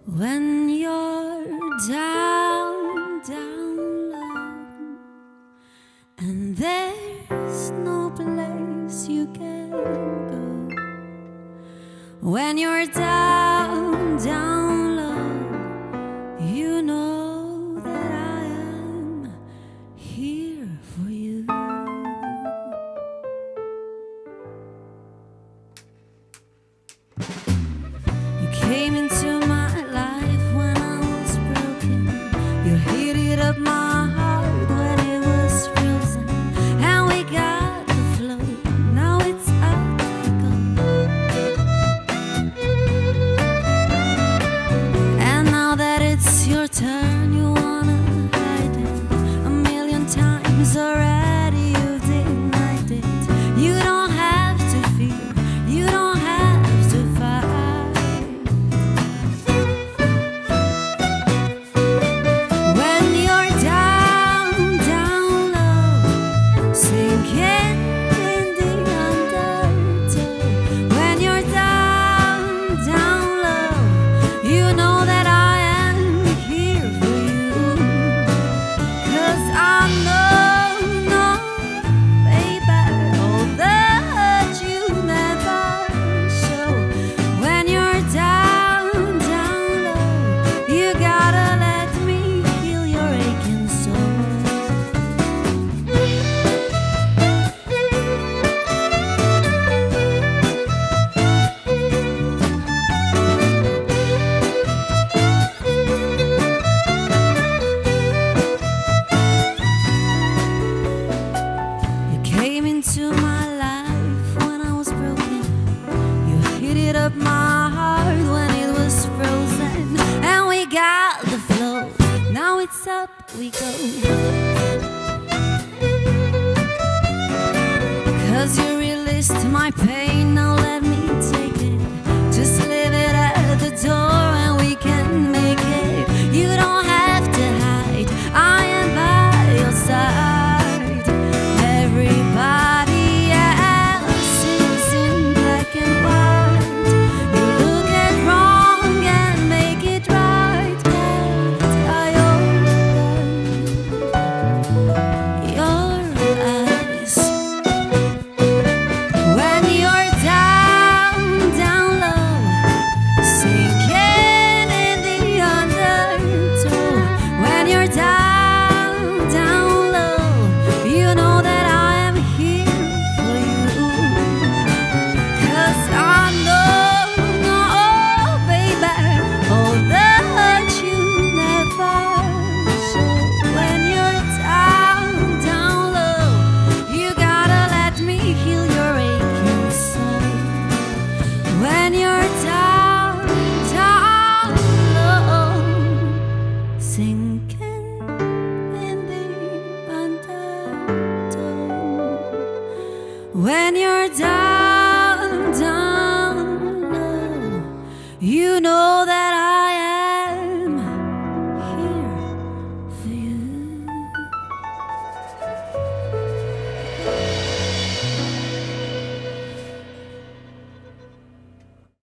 When you're down, down low, and there's no place you can go. When you're down, down low, you know that I am here for you. You came into my life when I was broken. You heated up my heart when it was frozen. And we got the flow, now it's up to go. And now that it's your turn, you wanna hide it. A million times already you've denied it. You don't have to fear, you don't have to fight. When you're down, down low, sinking in the undertow. When you're down, down low, you know that I am here for you. 'Cause I know, baby, all the hurt you never show. When you're down, down low, you gotta let me heal your aching soul. You came into my life when I was broken. You heated up my heart when it was frozen. And we got the flow, now it's up we go. 'Cause you released my pain, now let me take it. Just leave it at the door and we can make it. You don't have to hide, I am by your side. Everybody else is in black and white. You look at wrong and make it right. But I open your eyes. When you're down, down low, sinking in the undertow. When you're down, down low, you know that I am here for you. 'Cause I know, baby, all the hurt you never show. When you're down, down low, you gotta let me heal your aching soul. When you're down, down low, sinking in the undertow. When you're down, down low, you know that